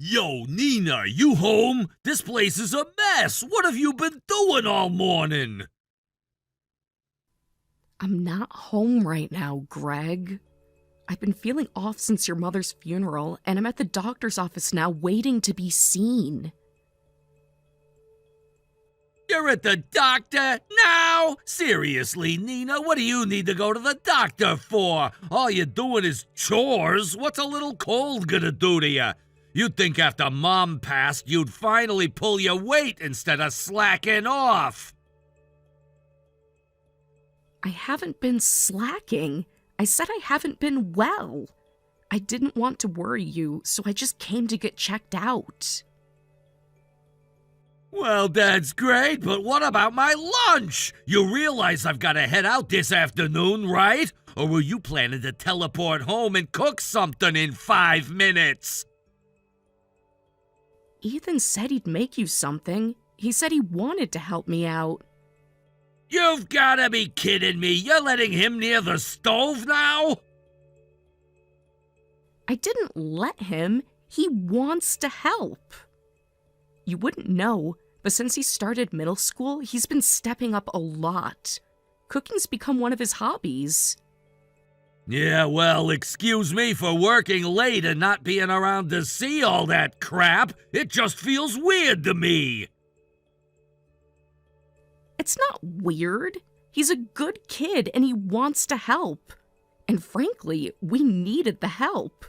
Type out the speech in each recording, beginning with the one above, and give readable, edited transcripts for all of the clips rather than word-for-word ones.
Yo, Nina, you home? This place is a mess. What have you been doing all morning? I'm not home right now, Greg. I've been feeling off since your mother's funeral, and I'm at the doctor's office now waiting to be seen. You're at the doctor now? Seriously, Nina, what do you need to go to the doctor for? All you're doing is chores. What's a little cold gonna do to you? You'd think after Mom passed, you'd finally pull your weight instead of slacking off. I haven't been slacking. I said I haven't been well. I didn't want to worry you, so I just came to get checked out. Well, that's great, but what about my lunch? You realize I've got to head out this afternoon, right? Or were you planning to teleport home and cook something in 5 minutes? Ethan said he'd make you something. He said he wanted to help me out. You've gotta be kidding me. You're letting him near the stove now? I didn't let him. He wants to help. You wouldn't know, but since he started middle school, he's been stepping up a lot. Cooking's become one of his hobbies. Yeah, well, excuse me for working late and not being around to see all that crap. It just feels weird to me. It's not weird. He's a good kid and he wants to help. And frankly, we needed the help.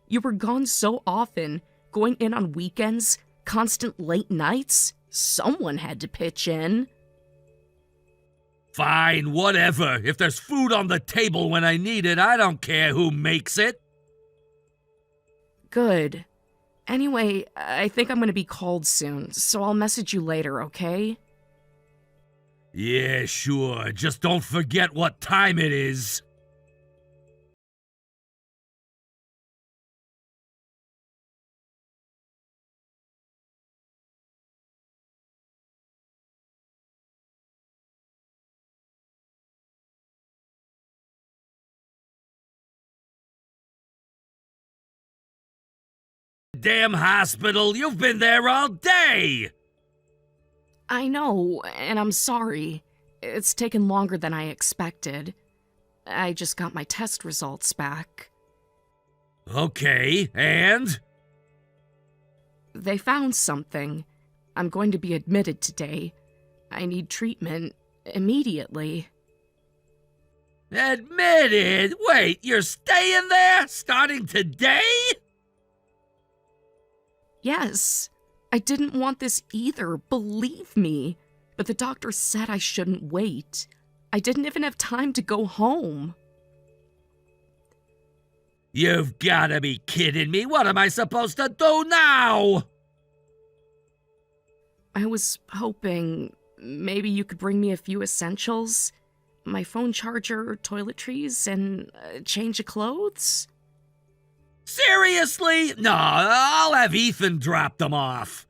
You were gone so often, going in on weekends, constant late nights. Someone had to pitch in. Fine, whatever. If there's food on the table when I need it, I don't care who makes it. Good. Anyway, I think I'm gonna be called soon, so I'll message you later, okay? Yeah, sure. Just don't forget what time it is. Damn hospital, you've been there all day! I know, and I'm sorry. It's taken longer than I expected. I just got my test results back. Okay, and? They found something. I'm going to be admitted today. I need treatment immediately. Admitted? Wait, you're staying there? Starting today? Yes, I didn't want this either, believe me. But the doctor said I shouldn't wait. I didn't even have time to go home. You've gotta be kidding me. What am I supposed to do now? I was hoping maybe you could bring me a few essentials. My phone charger, toiletries, and a change of clothes. Seriously? No, I'll have Ethan drop them off.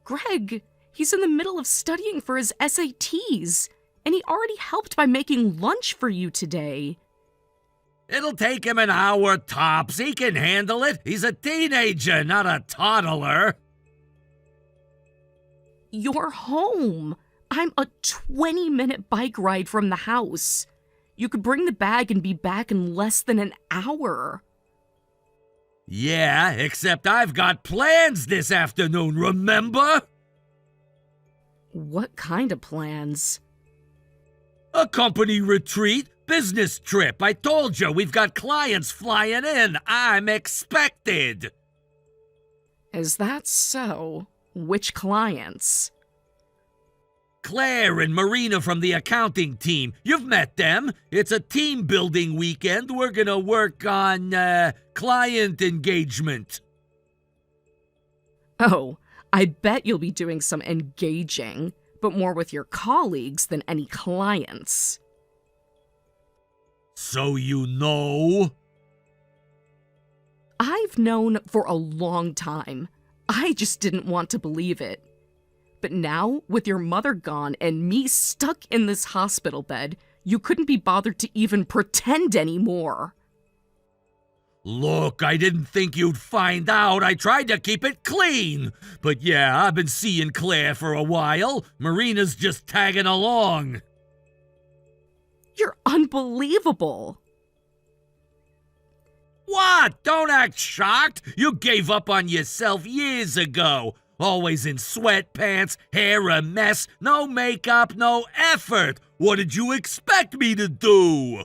Greg, he's in the middle of studying for his SATs, and he already helped by making lunch for you today. It'll take him an hour tops. He can handle it. He's a teenager, not a toddler. You're home. I'm a 20-minute bike ride from the house. You could bring the bag and be back in less than an hour. Yeah, except I've got plans this afternoon, remember? What kind of plans? A company retreat, business trip. I told you, we've got clients flying in. I'm expected. Is that so? Which clients? Claire and Marina from the accounting team. You've met them. It's a team-building weekend. We're gonna work on, client engagement. Oh, I bet you'll be doing some engaging, but more with your colleagues than any clients. So you know? I've known for a long time. I just didn't want to believe it. But now, with your mother gone and me stuck in this hospital bed, you couldn't be bothered to even pretend anymore. Look, I didn't think you'd find out. I tried to keep it clean. But yeah, I've been seeing Claire for a while. Marina's just tagging along. You're unbelievable. What? Don't act shocked. You gave up on yourself years ago. Always in sweatpants, hair a mess, no makeup, no effort. What did you expect me to do?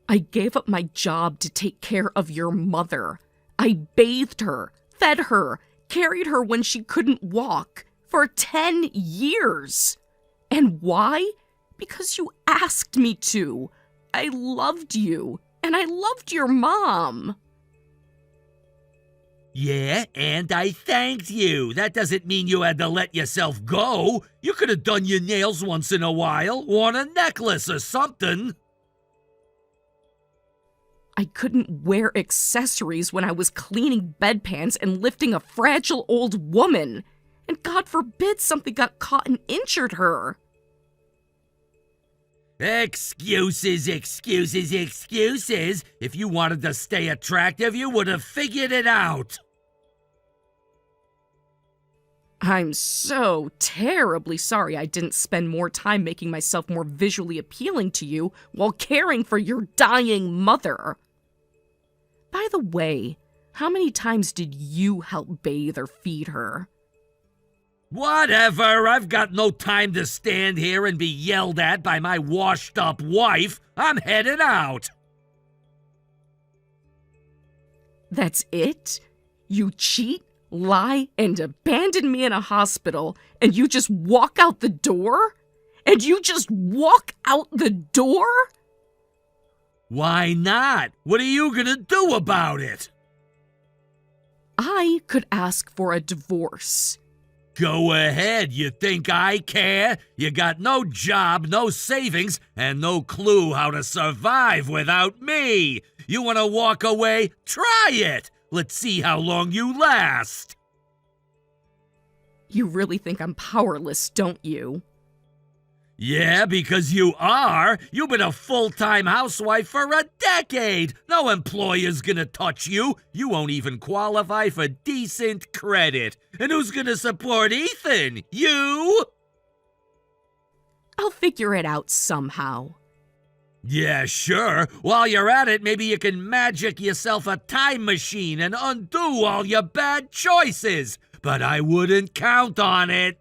I gave up my job to take care of your mother. I bathed her, fed her, carried her when she couldn't walk for 10 years. And why? Because you asked me to. I loved you, and I loved your mom. Yeah, and I thanked you. That doesn't mean you had to let yourself go. You could have done your nails once in a while, worn a necklace or something. I couldn't wear accessories when I was cleaning bedpans and lifting a fragile old woman. And God forbid something got caught and injured her. Excuses, excuses, excuses. If you wanted to stay attractive, you would have figured it out. I'm so terribly sorry I didn't spend more time making myself more visually appealing to you while caring for your dying mother. By the way, how many times did you help bathe or feed her? Whatever, I've got no time to stand here and be yelled at by my washed-up wife. I'm headed out. That's it? You cheat, lie, and abandon me in a hospital, and you just walk out the door? And you just walk out the door? Why not? What are you gonna do about it? I could ask for a divorce. Go ahead, you think I care? You got no job, no savings, and no clue how to survive without me. You wanna walk away? Try it! Let's see how long you last. You really think I'm powerless, don't you? Yeah, because you are. You've been a full-time housewife for a decade. No employer's gonna touch you. You won't even qualify for decent credit. And who's gonna support Ethan? You? I'll figure it out somehow. Yeah, sure. While you're at it, maybe you can magic yourself a time machine and undo all your bad choices. But I wouldn't count on it.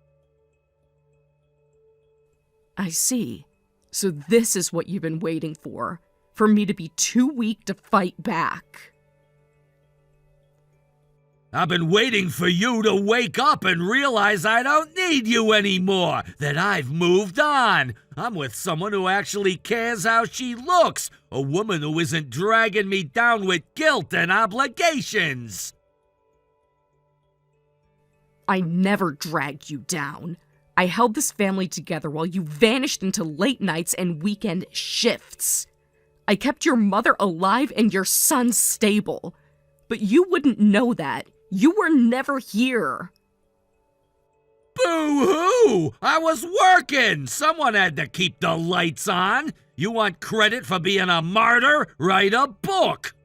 I see. So this is what you've been waiting for me to be too weak to fight back. I've been waiting for you to wake up and realize I don't need you anymore, that I've moved on. I'm with someone who actually cares how she looks, a woman who isn't dragging me down with guilt and obligations. I never dragged you down. I held this family together while you vanished into late nights and weekend shifts. I kept your mother alive and your son stable. But you wouldn't know that. You were never here. Boo-hoo! I was working! Someone had to keep the lights on. You want credit for being a martyr? Write a book!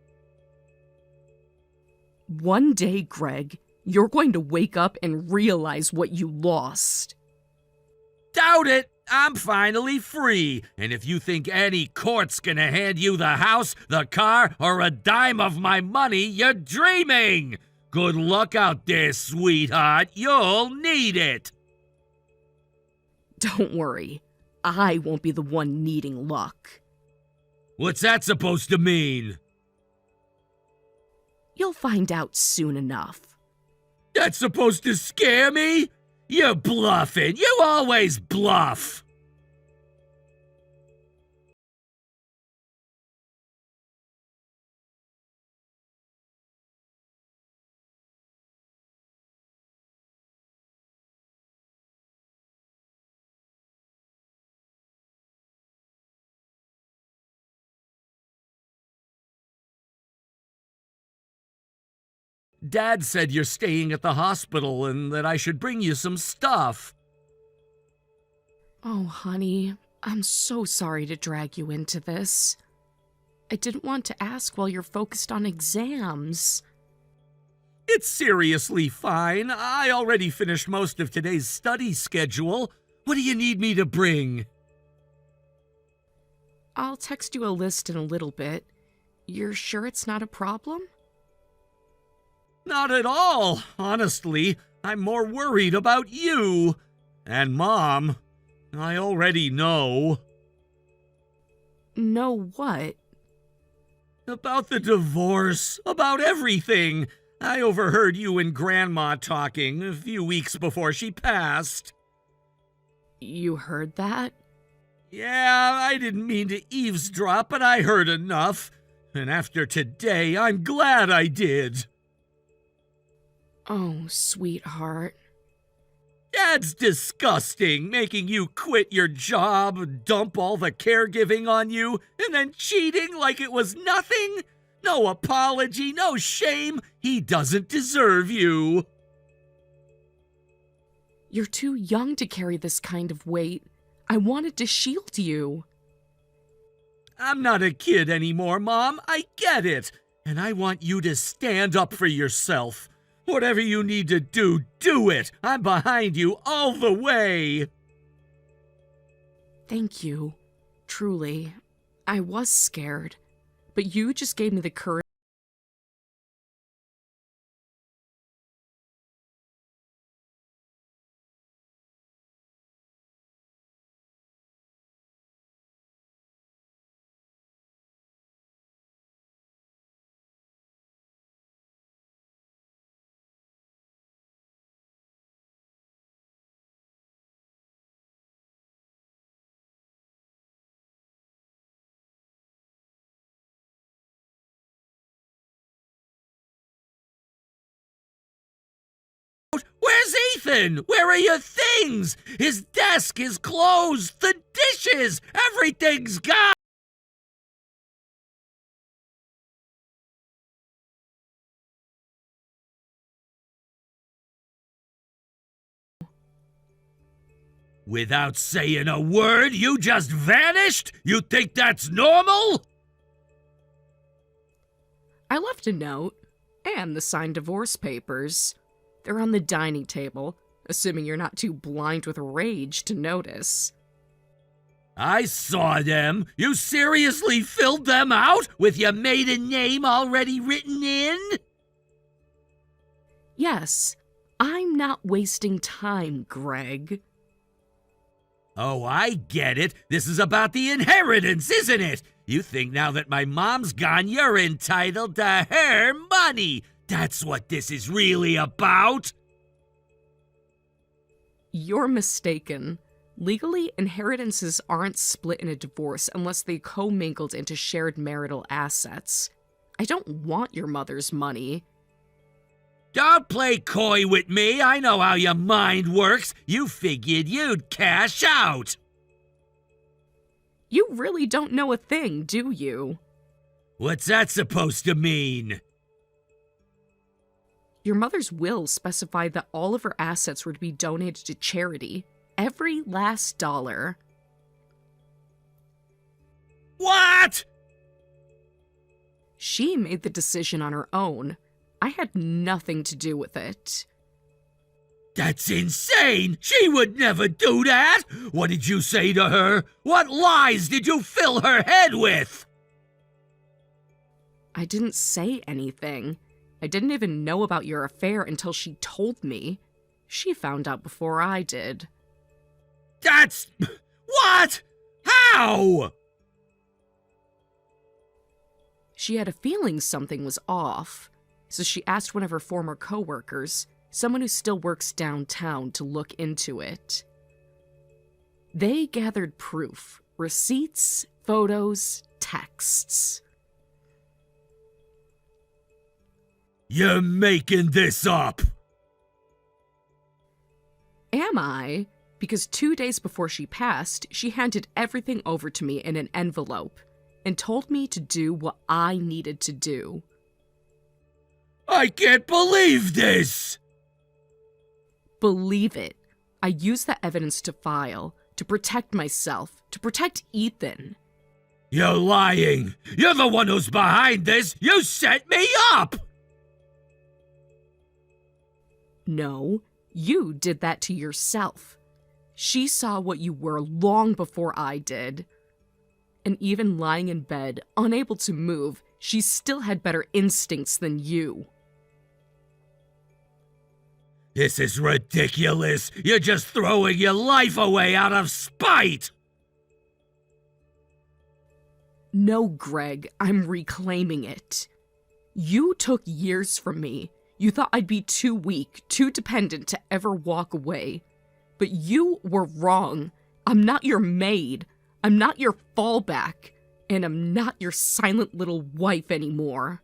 One day, Greg, you're going to wake up and realize what you lost. Doubt it! I'm finally free, and if you think any court's gonna hand you the house, the car, or a dime of my money, you're dreaming! Good luck out there, sweetheart. You'll need it! Don't worry. I won't be the one needing luck. What's that supposed to mean? You'll find out soon enough. That's supposed to scare me? You're bluffing. You always bluff. Dad said you're staying at the hospital and that I should bring you some stuff. Oh, honey, I'm so sorry to drag you into this. I didn't want to ask while you're focused on exams. It's seriously fine. I already finished most of today's study schedule. What do you need me to bring? I'll text you a list in a little bit. You're sure it's not a problem? Not at all. Honestly, I'm more worried about you. And Mom. I already know. Know what? About the divorce. About everything. I overheard you and Grandma talking a few weeks before she passed. You heard that? Yeah, I didn't mean to eavesdrop, but I heard enough. And after today, I'm glad I did. Oh, sweetheart. That's disgusting, making you quit your job, dump all the caregiving on you, and then cheating like it was nothing? No apology, no shame. He doesn't deserve you. You're too young to carry this kind of weight. I wanted to shield you. I'm not a kid anymore, Mom. I get it. And I want you to stand up for yourself. Whatever you need to do, do it. I'm behind you all the way. Thank you. Truly. I was scared. But you just gave me the courage. Where's Ethan? Where are your things? His desk, his clothes, the dishes, everything's gone. Without saying a word, you just vanished? You think that's normal? I left a note. And the signed divorce papers. They're on the dining table, assuming you're not too blind with rage to notice. I saw them. You seriously filled them out with your maiden name already written in? Yes, I'm not wasting time, Greg. Oh, I get it. This is about the inheritance, isn't it? You think now that my mom's gone, you're entitled to her money. That's what this is really about. You're mistaken. Legally, inheritances aren't split in a divorce unless they commingled into shared marital assets. I don't want your mother's money. Don't play coy with me. I know how your mind works. You figured you'd cash out. You really don't know a thing, do you? What's that supposed to mean? Your mother's will specified that all of her assets were to be donated to charity. Every last dollar. What? She made the decision on her own. I had nothing to do with it. That's insane! She would never do that! What did you say to her? What lies did you fill her head with? I didn't say anything. I didn't even know about your affair until she told me. She found out before I did. That's... what? How? She had a feeling something was off, so she asked one of her former coworkers, someone who still works downtown, to look into it. They gathered proof, receipts, photos, texts. You're making this up! Am I? Because 2 days before she passed, she handed everything over to me in an envelope and told me to do what I needed to do. I can't believe this! Believe it. I used the evidence to file, to protect myself, to protect Ethan. You're lying. You're the one who's behind this. You set me up. No, you did that to yourself. She saw what you were long before I did. And even lying in bed, unable to move, she still had better instincts than you. This is ridiculous. You're just throwing your life away out of spite. No, Greg, I'm reclaiming it. You took years from me. You thought I'd be too weak, too dependent to ever walk away. But you were wrong. I'm not your maid. I'm not your fallback. And I'm not your silent little wife anymore.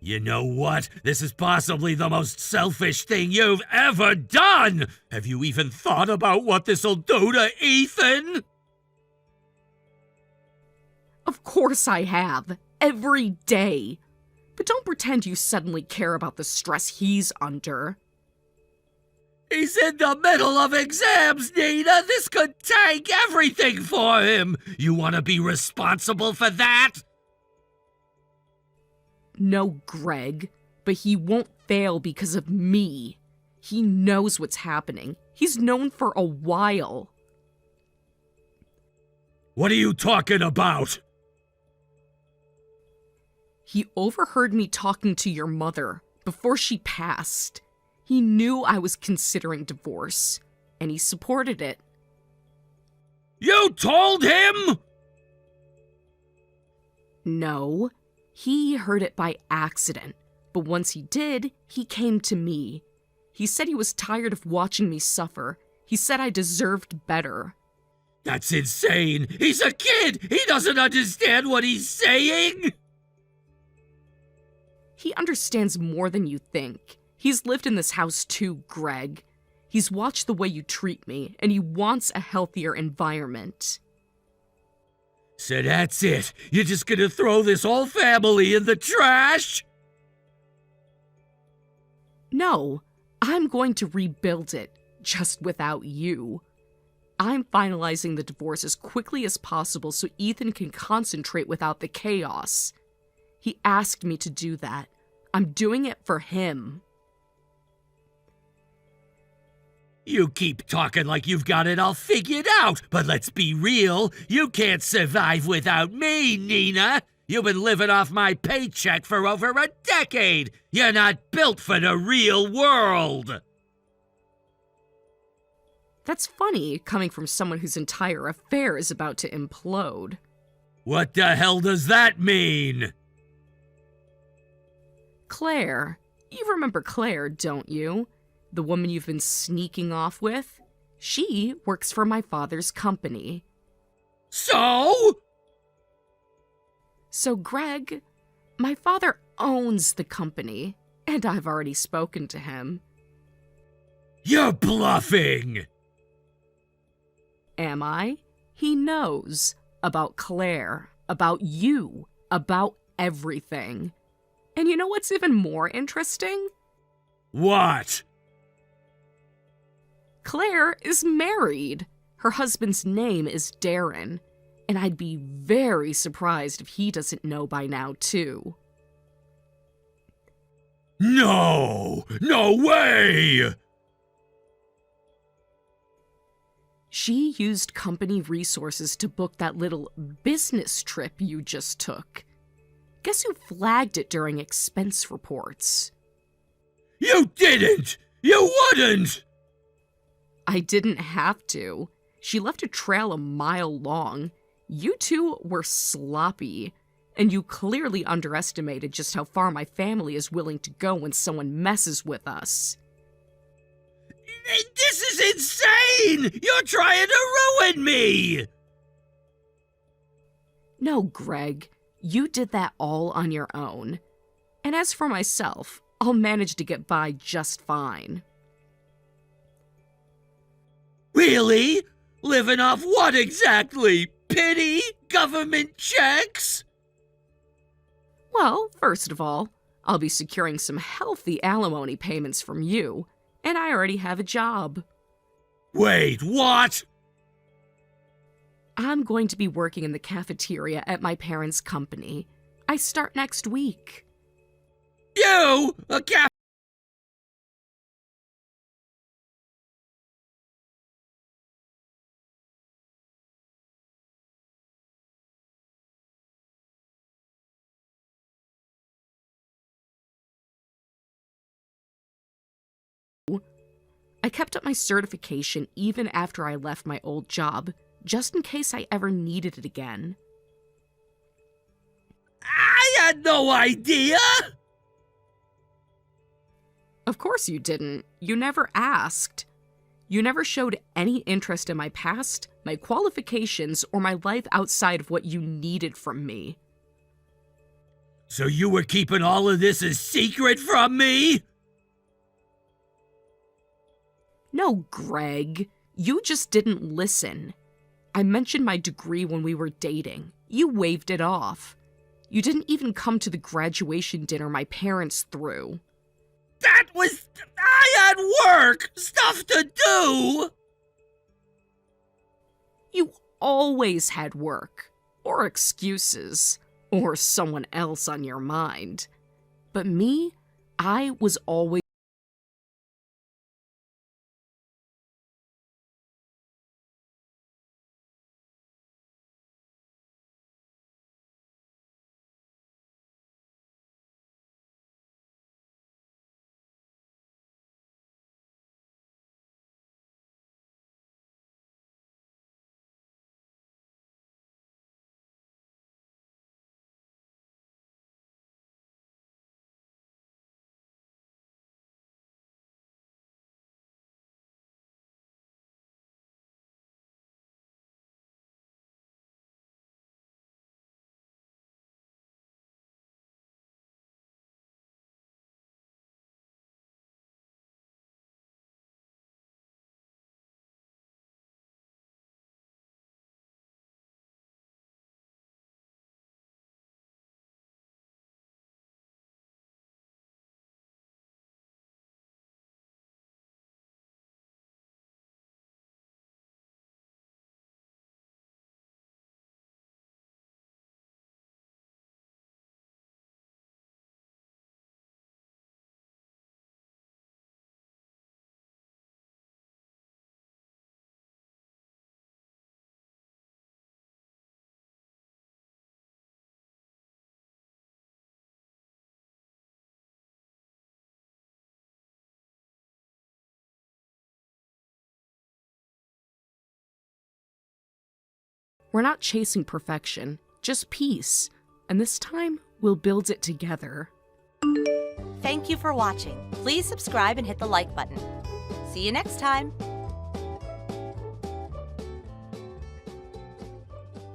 You know what? This is possibly the most selfish thing you've ever done! Have you even thought about what this'll do to Ethan? Of course I have. Every day. But don't pretend you suddenly care about the stress he's under. He's in the middle of exams, Nina! This could tank everything for him! You want to be responsible for that? No, Greg, but he won't fail because of me. He knows what's happening. He's known for a while. What are you talking about? He overheard me talking to your mother before she passed. He knew I was considering divorce, and he supported it. You told him? No, he heard it by accident, but once he did, he came to me. He said he was tired of watching me suffer. He said I deserved better. That's insane! He's a kid! He doesn't understand what he's saying! He understands more than you think. He's lived in this house too, Greg. He's watched the way you treat me, and he wants a healthier environment. So that's it? You're just gonna throw this whole family in the trash? No, I'm going to rebuild it, just without you. I'm finalizing the divorce as quickly as possible so Ethan can concentrate without the chaos. He asked me to do that. I'm doing it for him. You keep talking like you've got it all figured out, but let's be real. You can't survive without me, Nina. You've been living off my paycheck for over a decade. You're not built for the real world. That's funny, coming from someone whose entire affair is about to implode. What the hell does that mean? Claire. You remember Claire, don't you? The woman you've been sneaking off with? She works for my father's company. So, Greg, my father owns the company, and I've already spoken to him. You're bluffing! Am I? He knows about Claire, about you, about everything. And you know what's even more interesting? What? Claire is married. Her husband's name is Darren, and I'd be very surprised if he doesn't know by now, too. No! No way! She used company resources to book that little business trip you just took. Guess who flagged it during expense reports? You didn't! You wouldn't! I didn't have to. She left a trail a mile long. You two were sloppy, and you clearly underestimated just how far my family is willing to go when someone messes with us. This is insane! You're trying to ruin me! No, Greg. You did that all on your own. And as for myself, I'll manage to get by just fine. Really? Living off what exactly? Pity? Government checks? Well, first of all, I'll be securing some healthy alimony payments from you, and I already have a job. Wait, what? I'm going to be working in the cafeteria at my parents' company. I start next week. You, a cat. I kept up my certification even after I left my old job, just in case I ever needed it again. I had no idea. Of course you didn't. You never asked. You never showed any interest in my past, my qualifications, or my life outside of what you needed from me. So you were keeping all of this a secret from me? No, Greg. You just didn't listen. I mentioned my degree when we were dating. You waved it off. You didn't even come to the graduation dinner my parents threw. That was... I had work! Stuff to do! You always had work, or excuses, or someone else on your mind. But me, I was always... We're not chasing perfection, just peace. And this time, we'll build it together. Thank you for watching. Please subscribe and hit the like button. See you next time.